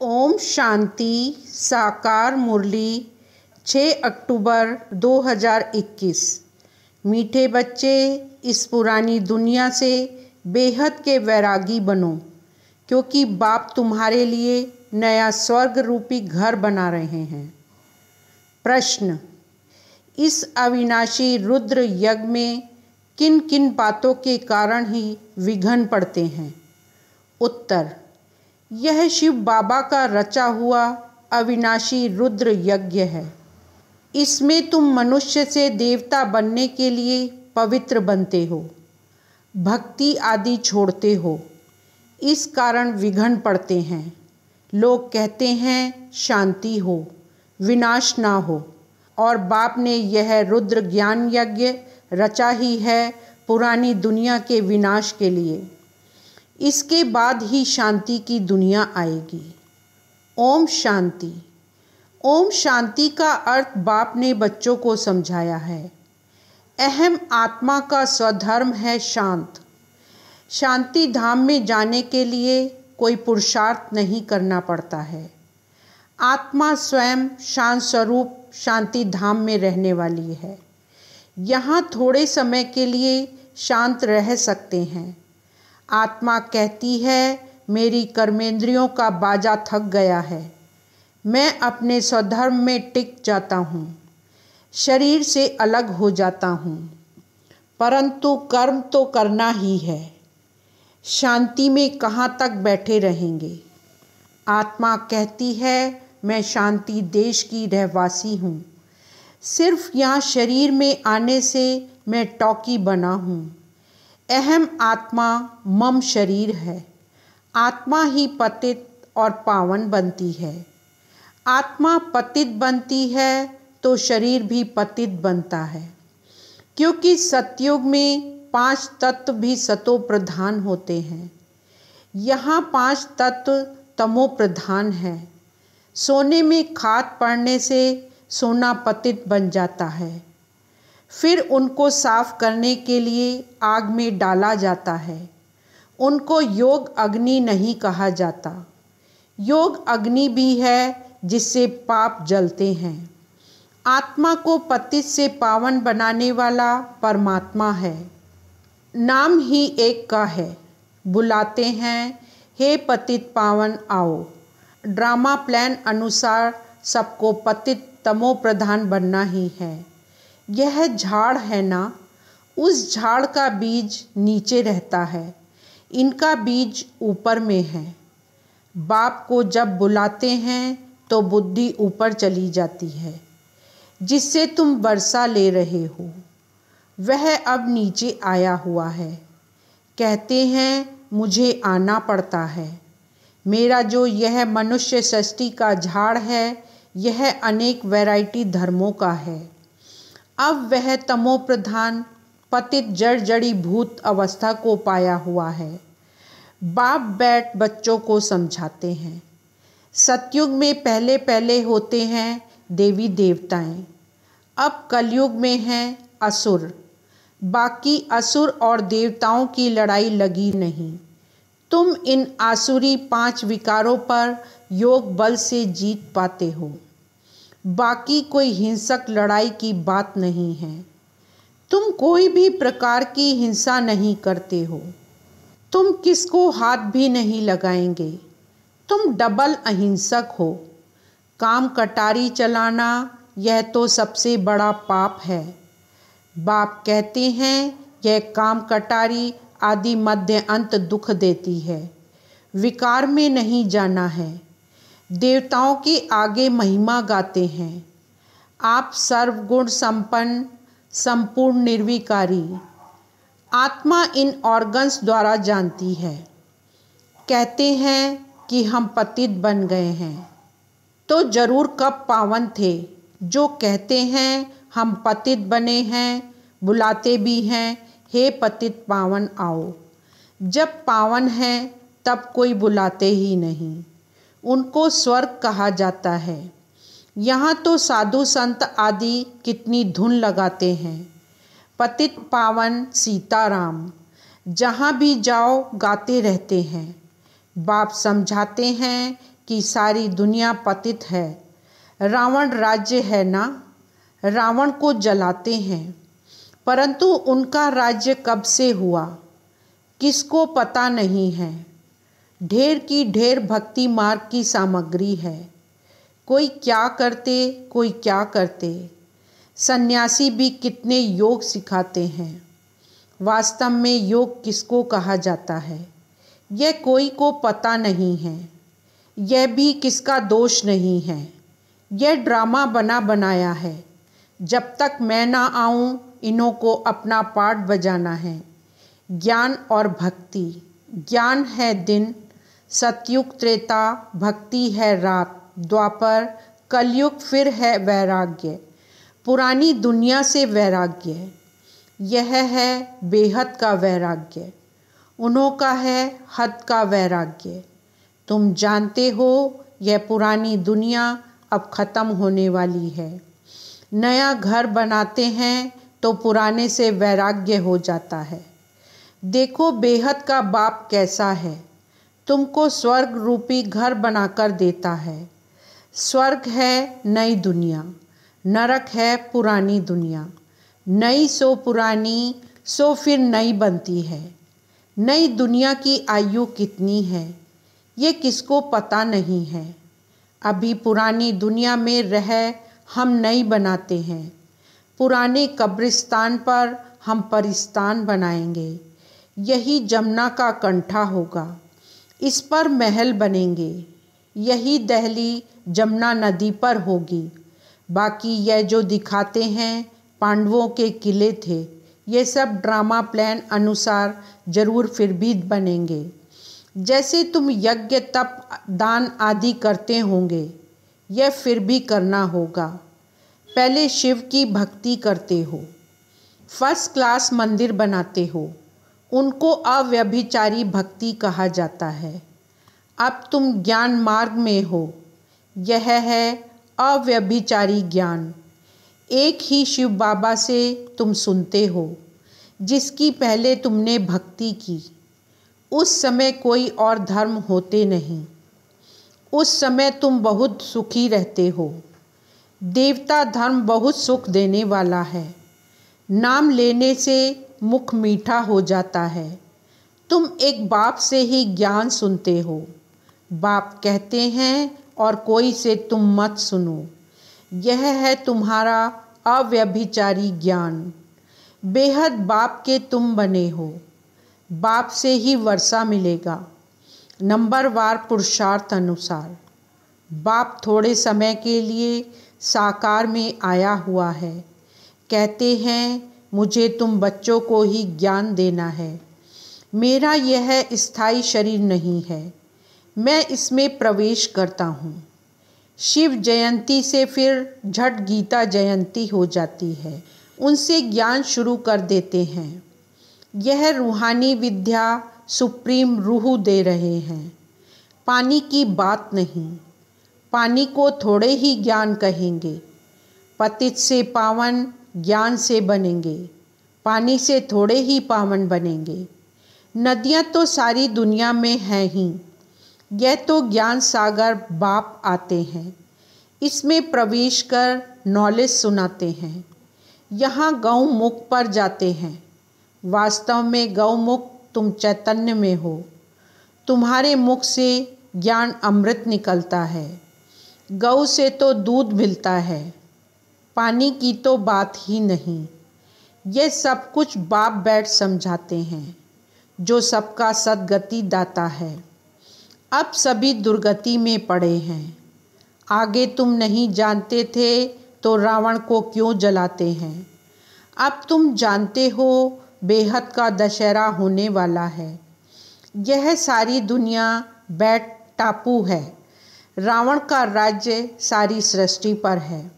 ओम शांति साकार मुरली 6 अक्टूबर 2021। मीठे बच्चे, इस पुरानी दुनिया से बेहद के वैरागी बनो, क्योंकि बाप तुम्हारे लिए नया स्वर्ग रूपी घर बना रहे हैं। प्रश्न: इस अविनाशी रुद्र यज्ञ में किन किन बातों के कारण ही विघ्न पड़ते हैं? उत्तर: यह शिव बाबा का रचा हुआ अविनाशी रुद्र यज्ञ है। इसमें तुम मनुष्य से देवता बनने के लिए पवित्र बनते हो, भक्ति आदि छोड़ते हो, इस कारण विघ्न पड़ते हैं। लोग कहते हैं शांति हो, विनाश ना हो, और बाप ने यह रुद्र ज्ञान यज्ञ रचा ही है पुरानी दुनिया के विनाश के लिए। इसके बाद ही शांति की दुनिया आएगी। ओम शांति। ओम शांति का अर्थ बाप ने बच्चों को समझाया है। अहम आत्मा का स्वधर्म है शांत। शांति धाम में जाने के लिए कोई पुरुषार्थ नहीं करना पड़ता है। आत्मा स्वयं शांत स्वरूप शांति धाम में रहने वाली है। यहाँ थोड़े समय के लिए शांत रह सकते हैं। आत्मा कहती है मेरी कर्मेंद्रियों का बाजा थक गया है, मैं अपने स्वधर्म में टिक जाता हूँ, शरीर से अलग हो जाता हूँ, परंतु कर्म तो करना ही है। शांति में कहाँ तक बैठे रहेंगे? आत्मा कहती है मैं शांति देश की रहवासी हूँ, सिर्फ यहाँ शरीर में आने से मैं टॉकी बना हूँ। अहम आत्मा मम शरीर है। आत्मा ही पतित और पावन बनती है। आत्मा पतित बनती है तो शरीर भी पतित बनता है, क्योंकि सतयुग में 5 तत्व भी सतो प्रधान होते हैं। यहाँ 5 तत्व तमो प्रधान है। सोने में खाद पड़ने से सोना पतित बन जाता है, फिर उनको साफ करने के लिए आग में डाला जाता है। उनको योग अग्नि नहीं कहा जाता। योग अग्नि भी है जिससे पाप जलते हैं। आत्मा को पतित से पावन बनाने वाला परमात्मा है। नाम ही एक का है। बुलाते हैं हे पतित पावन आओ। ड्रामा प्लान अनुसार सबको पतित तमो प्रधान बनना ही है। यह झाड़ है ना, उस झाड़ का बीज नीचे रहता है, इनका बीज ऊपर में है। बाप को जब बुलाते हैं तो बुद्धि ऊपर चली जाती है, जिससे तुम वर्षा ले रहे हो, वह अब नीचे आया हुआ है। कहते हैं मुझे आना पड़ता है। मेरा जो यह मनुष्य सृष्टि का झाड़ है, यह अनेक वैरायटी धर्मों का है। अब वह तमो प्रधान पतित जड़ जड़ी भूत अवस्था को पाया हुआ है। बाप बैठ बच्चों को समझाते हैं। सतयुग में पहले पहले होते हैं देवी देवताएं, अब कलयुग में हैं असुर। बाकी असुर और देवताओं की लड़ाई लगी नहीं। तुम इन आसुरी 5 विकारों पर योग बल से जीत पाते हो। बाकी कोई हिंसक लड़ाई की बात नहीं है। तुम कोई भी प्रकार की हिंसा नहीं करते हो। तुम किसको हाथ भी नहीं लगाएंगे। तुम डबल अहिंसक हो। काम कटारी चलाना यह तो सबसे बड़ा पाप है। बाप कहते हैं यह काम कटारी आदि मध्य अंत दुख देती है। विकार में नहीं जाना है। देवताओं के आगे महिमा गाते हैं। आप सर्वगुण संपन्न, संपूर्ण निर्विकारी। आत्मा इन ऑर्गन्स द्वारा जानती है। कहते हैं कि हम पतित बन गए हैं, तो जरूर कब पावन थे। जो कहते हैं हम पतित बने हैं, बुलाते भी हैं हे पतित पावन आओ। जब पावन हैं तब कोई बुलाते ही नहीं। उनको स्वर्ग कहा जाता है। यहाँ तो साधु संत आदि कितनी धुन लगाते हैं। पतित पावन सीताराम, जहाँ भी जाओ गाते रहते हैं। बाप समझाते हैं कि सारी दुनिया पतित है। रावण राज्य है ना, रावण को जलाते हैं, परंतु उनका राज्य कब से हुआ किसको पता नहीं है। ढेर की ढेर भक्ति मार्ग की सामग्री है। कोई क्या करते, कोई क्या करते। सन्यासी भी कितने योग सिखाते हैं। वास्तव में योग किसको कहा जाता है यह कोई को पता नहीं है। यह भी किसका दोष नहीं है। यह ड्रामा बना बनाया है। जब तक मैं ना आऊं इन्हों को अपना पार्ट बजाना है। ज्ञान और भक्ति। ज्ञान है दिन, सतयुग त्रेता, भक्ति है रात, द्वापर, कलयुग फिर है वैराग्य। पुरानी दुनिया से वैराग्य, यह है बेहद का वैराग्य। उन्हों का है हद का वैराग्य। तुम जानते हो यह पुरानी दुनिया अब ख़त्म होने वाली है। नया घर बनाते हैं तो पुराने से वैराग्य हो जाता है। देखो बेहद का बाप कैसा है, तुमको स्वर्ग रूपी घर बनाकर देता है। स्वर्ग है नई दुनिया, नरक है पुरानी दुनिया। नई सो पुरानी, सो फिर नई बनती है। नई दुनिया की आयु कितनी है ये किसको पता नहीं है। अभी पुरानी दुनिया में रह हम नई बनाते हैं। पुराने कब्रिस्तान पर हम परिस्तान बनाएंगे। यही जमुना का कंठा होगा, इस पर महल बनेंगे। यही दहली जमुना नदी पर होगी। बाकी यह जो दिखाते हैं पांडवों के किले थे, ये सब ड्रामा प्लान अनुसार जरूर फिर भी बनेंगे। जैसे तुम यज्ञ तप दान आदि करते होंगे, यह फिर भी करना होगा। पहले शिव की भक्ति करते हो, फर्स्ट क्लास मंदिर बनाते हो, उनको अव्यभिचारी भक्ति कहा जाता है। अब तुम ज्ञान मार्ग में हो, यह है अव्यभिचारी ज्ञान। एक ही शिव बाबा से तुम सुनते हो, जिसकी पहले तुमने भक्ति की। उस समय कोई और धर्म होते नहीं। उस समय तुम बहुत सुखी रहते हो। देवता धर्म बहुत सुख देने वाला है। नाम लेने से मुख मीठा हो जाता है। तुम एक बाप से ही ज्ञान सुनते हो। बाप कहते हैं और कोई से तुम मत सुनो। यह है तुम्हारा अव्यभिचारी ज्ञान। बेहद बाप के तुम बने हो। बाप से ही वर्षा मिलेगा, नंबरवार पुरुषार्थ अनुसार। बाप थोड़े समय के लिए साकार में आया हुआ है। कहते हैं मुझे तुम बच्चों को ही ज्ञान देना है। मेरा यह स्थायी शरीर नहीं है, मैं इसमें प्रवेश करता हूँ। शिव जयंती से फिर झट गीता जयंती हो जाती है। उनसे ज्ञान शुरू कर देते हैं। यह रूहानी विद्या सुप्रीम रूह दे रहे हैं। पानी की बात नहीं। पानी को थोड़े ही ज्ञान कहेंगे। पतित से पावन ज्ञान से बनेंगे। पानी से थोड़े ही पावन बनेंगे। नदियाँ तो सारी दुनिया में हैं ही। यह तो ज्ञान सागर बाप आते हैं। इसमें प्रवेश कर नॉलेज सुनाते हैं। यहाँ गौमुख पर जाते हैं। वास्तव में गौमुख तुम चैतन्य में हो। तुम्हारे मुख से ज्ञान अमृत निकलता है। गौ से तो दूध मिलता है, पानी की तो बात ही नहीं। ये सब कुछ बाप बैठ समझाते हैं, जो सबका सद्गति दाता है। अब सभी दुर्गति में पड़े हैं। आगे तुम नहीं जानते थे तो रावण को क्यों जलाते हैं। अब तुम जानते हो बेहद का दशहरा होने वाला है। यह सारी दुनिया बैठ टापू है। रावण का राज्य सारी सृष्टि पर है,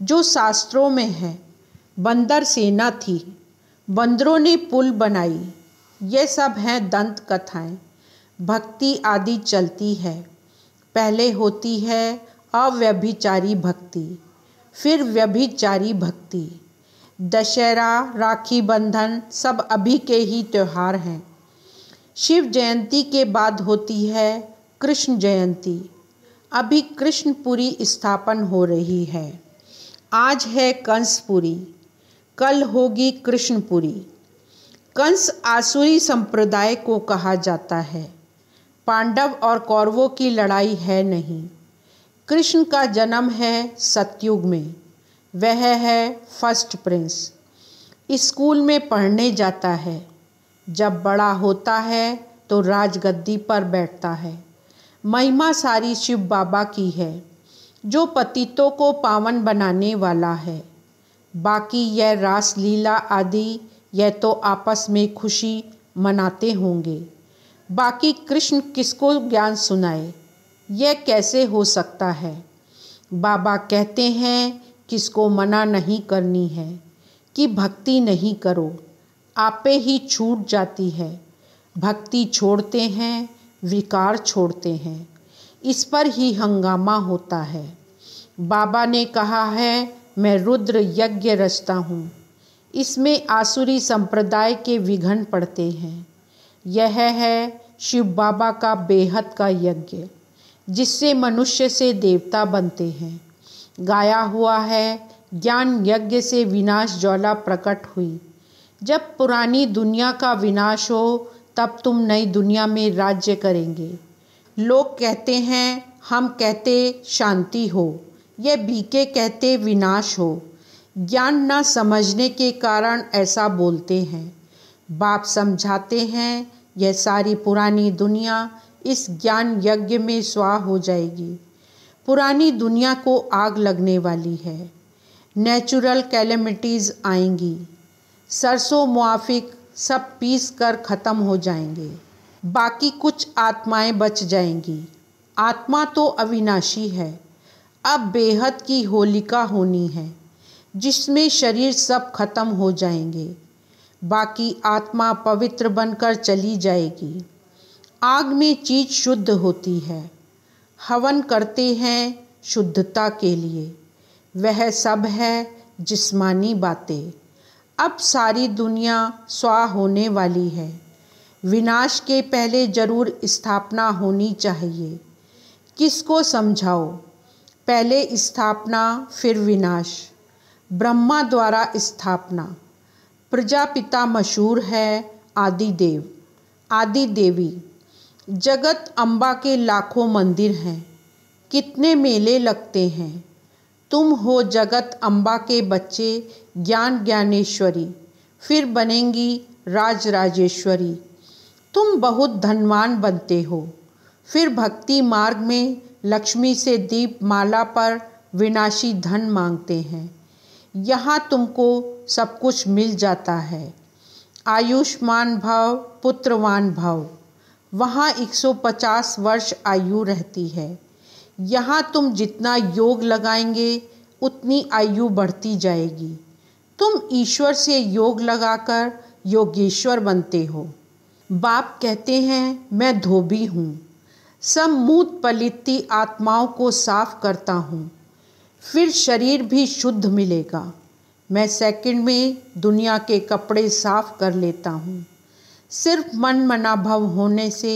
जो शास्त्रों में है। बंदर सेना थी, बंदरों ने पुल बनाई। ये सब हैं दंत कथाएं। भक्ति आदि चलती है। पहले होती है अव्यभिचारी भक्ति, फिर व्यभिचारी भक्ति। दशहरा, राखी बंधन सब अभी के ही त्यौहार हैं। शिव जयंती के बाद होती है कृष्ण जयंती। अभी कृष्णपुरी स्थापन हो रही है। आज है कंसपुरी, कल होगी कृष्णपुरी। कंस आसुरी संप्रदाय को कहा जाता है। पांडव और कौरवों की लड़ाई है नहीं। कृष्ण का जन्म है सतयुग में। वह है फर्स्ट प्रिंस। स्कूल में पढ़ने जाता है। जब बड़ा होता है तो राजगद्दी पर बैठता है। महिमा सारी शिव बाबा की है, जो पतितों को पावन बनाने वाला है। बाकी यह रासलीला आदि यह तो आपस में खुशी मनाते होंगे। बाकी कृष्ण किसको ज्ञान सुनाए, यह कैसे हो सकता है। बाबा कहते हैं किसको मना नहीं करनी है कि भक्ति नहीं करो, आपे ही छूट जाती है। भक्ति छोड़ते हैं, विकार छोड़ते हैं, इस पर ही हंगामा होता है। बाबा ने कहा है मैं रुद्र यज्ञ रचता हूँ। इसमें आसुरी संप्रदाय के विघ्न पड़ते हैं। यह है शिव बाबा का बेहद का यज्ञ, जिससे मनुष्य से देवता बनते हैं। गाया हुआ है ज्ञान यज्ञ से विनाश ज्वाला प्रकट हुई। जब पुरानी दुनिया का विनाश हो तब तुम नई दुनिया में राज्य करेंगे। लोग कहते हैं, हम कहते शांति हो, यह बीके कहते विनाश हो। ज्ञान न समझने के कारण ऐसा बोलते हैं। बाप समझाते हैं यह सारी पुरानी दुनिया इस ज्ञान यज्ञ में स्वाह हो जाएगी। पुरानी दुनिया को आग लगने वाली है। नेचुरल कैलेमिटीज़ आएंगी। सरसों मुआफिक सब पीस कर ख़त्म हो जाएंगे। बाकी कुछ आत्माएं बच जाएंगी। आत्मा तो अविनाशी है। अब बेहद की होलिका होनी है, जिसमें शरीर सब खत्म हो जाएंगे। बाकी आत्मा पवित्र बनकर चली जाएगी। आग में चीज शुद्ध होती है। हवन करते हैं शुद्धता के लिए। वह सब है जिस्मानी बातें। अब सारी दुनिया स्वाह होने वाली है। विनाश के पहले जरूर स्थापना होनी चाहिए। किसको समझाओ, पहले स्थापना फिर विनाश। ब्रह्मा द्वारा स्थापना। प्रजापिता मशहूर है आदिदेव, आदि देवी। जगत अम्बा के लाखों मंदिर हैं, कितने मेले लगते हैं। तुम हो जगत अम्बा के बच्चे, ज्ञान ज्ञानेश्वरी, फिर बनेंगी राज राजेश्वरी। तुम बहुत धनवान बनते हो, फिर भक्ति मार्ग में लक्ष्मी से दीप माला पर विनाशी धन मांगते हैं। यहाँ तुमको सब कुछ मिल जाता है। आयुष्मान भव पुत्रवान भव। वहाँ 150 वर्ष आयु रहती है। यहाँ तुम जितना योग लगाएंगे उतनी आयु बढ़ती जाएगी। तुम ईश्वर से योग लगाकर योगेश्वर बनते हो। बाप कहते हैं मैं धोबी हूँ, सब मूत पलिती आत्माओं को साफ करता हूँ, फिर शरीर भी शुद्ध मिलेगा। मैं सेकंड में दुनिया के कपड़े साफ कर लेता हूँ। सिर्फ मन मना भव होने से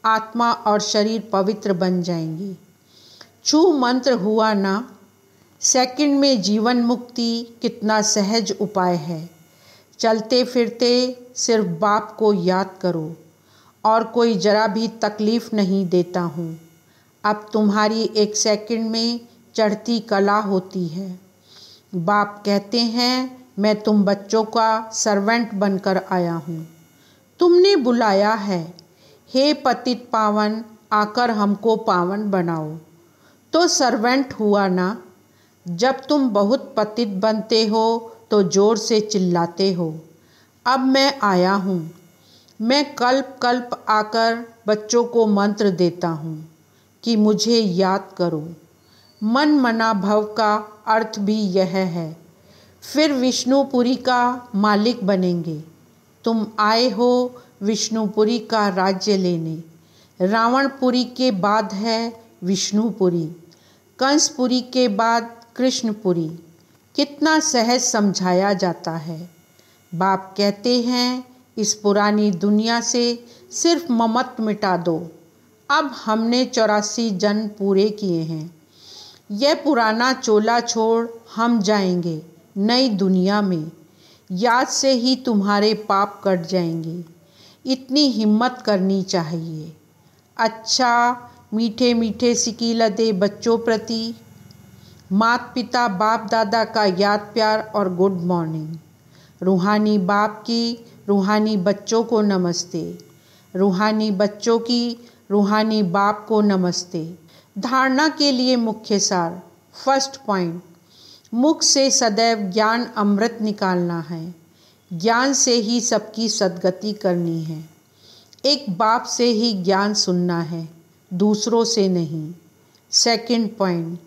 आत्मा और शरीर पवित्र बन जाएंगी। छू मंत्र हुआ ना, सेकंड में जीवन मुक्ति कितना सहज उपाय है। चलते फिरते सिर्फ बाप को याद करो, और कोई जरा भी तकलीफ़ नहीं देता हूँ। अब तुम्हारी एक सेकंड में चढ़ती कला होती है। बाप कहते हैं मैं तुम बच्चों का सर्वेंट बनकर आया हूँ। तुमने बुलाया है, हे पतित पावन आकर हमको पावन बनाओ। तो सर्वेंट हुआ ना। जब तुम बहुत पतित बनते हो तो ज़ोर से चिल्लाते हो, अब मैं आया हूँ। मैं कल्प कल्प आकर बच्चों को मंत्र देता हूँ कि मुझे याद करो। मन मना भव का अर्थ भी यह है। फिर विष्णुपुरी का मालिक बनेंगे। तुम आए हो विष्णुपुरी का राज्य लेने। रावणपुरी के बाद है विष्णुपुरी, कंसपुरी के बाद कृष्णपुरी। कितना सहज समझाया जाता है। बाप कहते हैं इस पुरानी दुनिया से सिर्फ ममत्व मिटा दो। अब हमने 84 जन्म पूरे किए हैं। यह पुराना चोला छोड़ हम जाएंगे नई दुनिया में। याद से ही तुम्हारे पाप कट जाएंगे। इतनी हिम्मत करनी चाहिए। अच्छा, मीठे मीठे सिकीलते बच्चों प्रति माता पिता बाप दादा का याद प्यार और गुड मॉर्निंग। रूहानी बाप की रूहानी बच्चों को नमस्ते। रूहानी बच्चों की रूहानी बाप को नमस्ते। धारणा के लिए मुख्य सार। फर्स्ट पॉइंट, मुख से सदैव ज्ञान अमृत निकालना है। ज्ञान से ही सबकी सद्गति करनी है। एक बाप से ही ज्ञान सुनना है, दूसरों से नहीं। सेकंड पॉइंट,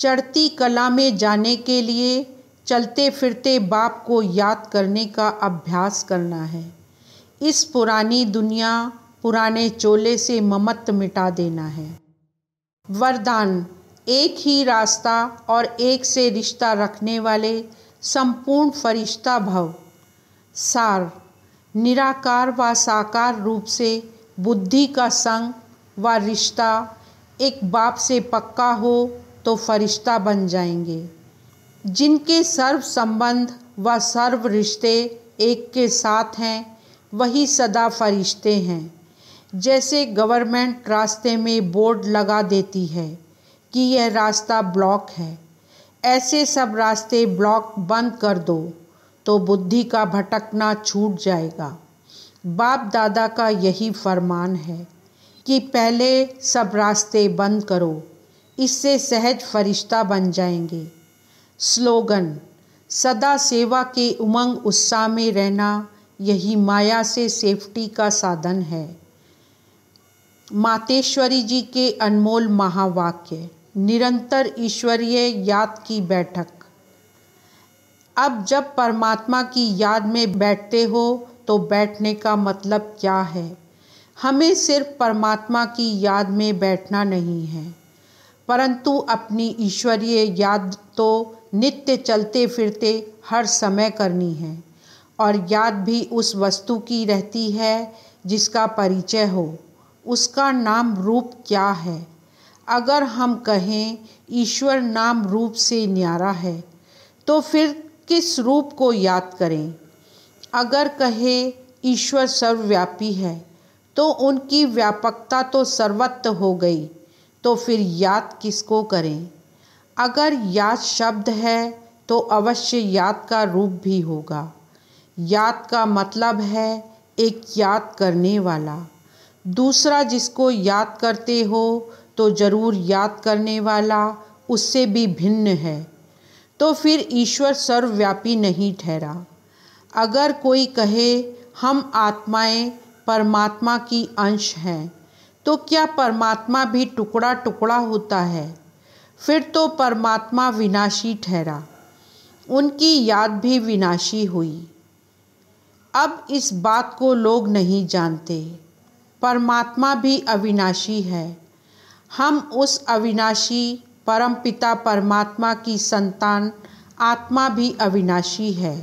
चढ़ती कला में जाने के लिए चलते फिरते बाप को याद करने का अभ्यास करना है। इस पुरानी दुनिया पुराने चोले से ममत्व मिटा देना है। वरदान, एक ही रास्ता और एक से रिश्ता रखने वाले संपूर्ण फरिश्ता भव। सार, निराकार व साकार रूप से बुद्धि का संग व रिश्ता एक बाप से पक्का हो तो फरिश्ता बन जाएंगे। जिनके सर्व संबंध व सर्व रिश्ते एक के साथ हैं वही सदा फरिश्ते हैं। जैसे गवर्नमेंट रास्ते में बोर्ड लगा देती है कि यह रास्ता ब्लॉक है, ऐसे सब रास्ते ब्लॉक बंद कर दो तो बुद्धि का भटकना छूट जाएगा। बाप दादा का यही फरमान है कि पहले सब रास्ते बंद करो, इससे सहज फरिश्ता बन जाएंगे। स्लोगन, सदा सेवा के उमंग उत्साह में रहना यही माया से सेफ्टी का साधन है। मातेश्वरी जी के अनमोल महावाक्य। निरंतर ईश्वरीय याद की बैठक। अब जब परमात्मा की याद में बैठते हो तो बैठने का मतलब क्या है? हमें सिर्फ परमात्मा की याद में बैठना नहीं है, परंतु अपनी ईश्वरीय याद तो नित्य चलते फिरते हर समय करनी है। और याद भी उस वस्तु की रहती है जिसका परिचय हो। उसका नाम रूप क्या है? अगर हम कहें ईश्वर नाम रूप से न्यारा है तो फिर किस रूप को याद करें? अगर कहें ईश्वर सर्वव्यापी है तो उनकी व्यापकता तो सर्वत्र हो गई, तो फिर याद किसको करें? अगर याद शब्द है तो अवश्य याद का रूप भी होगा। याद का मतलब है एक याद करने वाला। दूसरा जिसको याद करते हो तो ज़रूर याद करने वाला उससे भी भिन्न है, तो फिर ईश्वर सर्वव्यापी नहीं ठहरा। अगर कोई कहे हम आत्माएं परमात्मा की अंश हैं, तो क्या परमात्मा भी टुकड़ा टुकड़ा होता है? फिर तो परमात्मा विनाशी ठहरा, उनकी याद भी विनाशी हुई। अब इस बात को लोग नहीं जानते, परमात्मा भी अविनाशी है। हम उस अविनाशी परमपिता परमात्मा की संतान आत्मा भी अविनाशी है,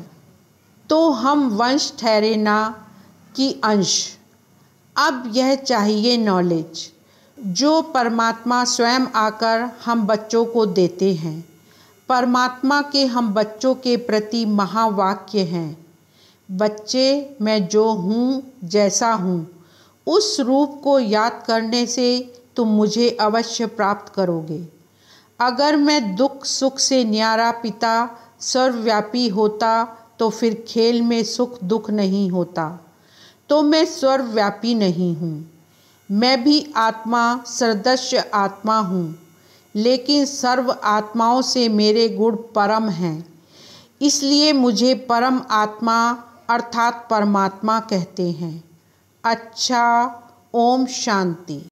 तो हम वंश ठहरे ना कि अंश। अब यह चाहिए नॉलेज जो परमात्मा स्वयं आकर हम बच्चों को देते हैं। परमात्मा के हम बच्चों के प्रति महावाक्य हैं। बच्चे, मैं जो हूँ जैसा हूँ उस रूप को याद करने से तुम मुझे अवश्य प्राप्त करोगे। अगर मैं दुख सुख से न्यारा पिता सर्वव्यापी होता तो फिर खेल में सुख दुख नहीं होता, तो मैं सर्वव्यापी नहीं हूँ। मैं भी आत्मा सदृश्य आत्मा हूँ, लेकिन सर्व आत्माओं से मेरे गुण परम हैं, इसलिए मुझे परम आत्मा अर्थात परमात्मा कहते हैं। अच्छा, ओम शांति।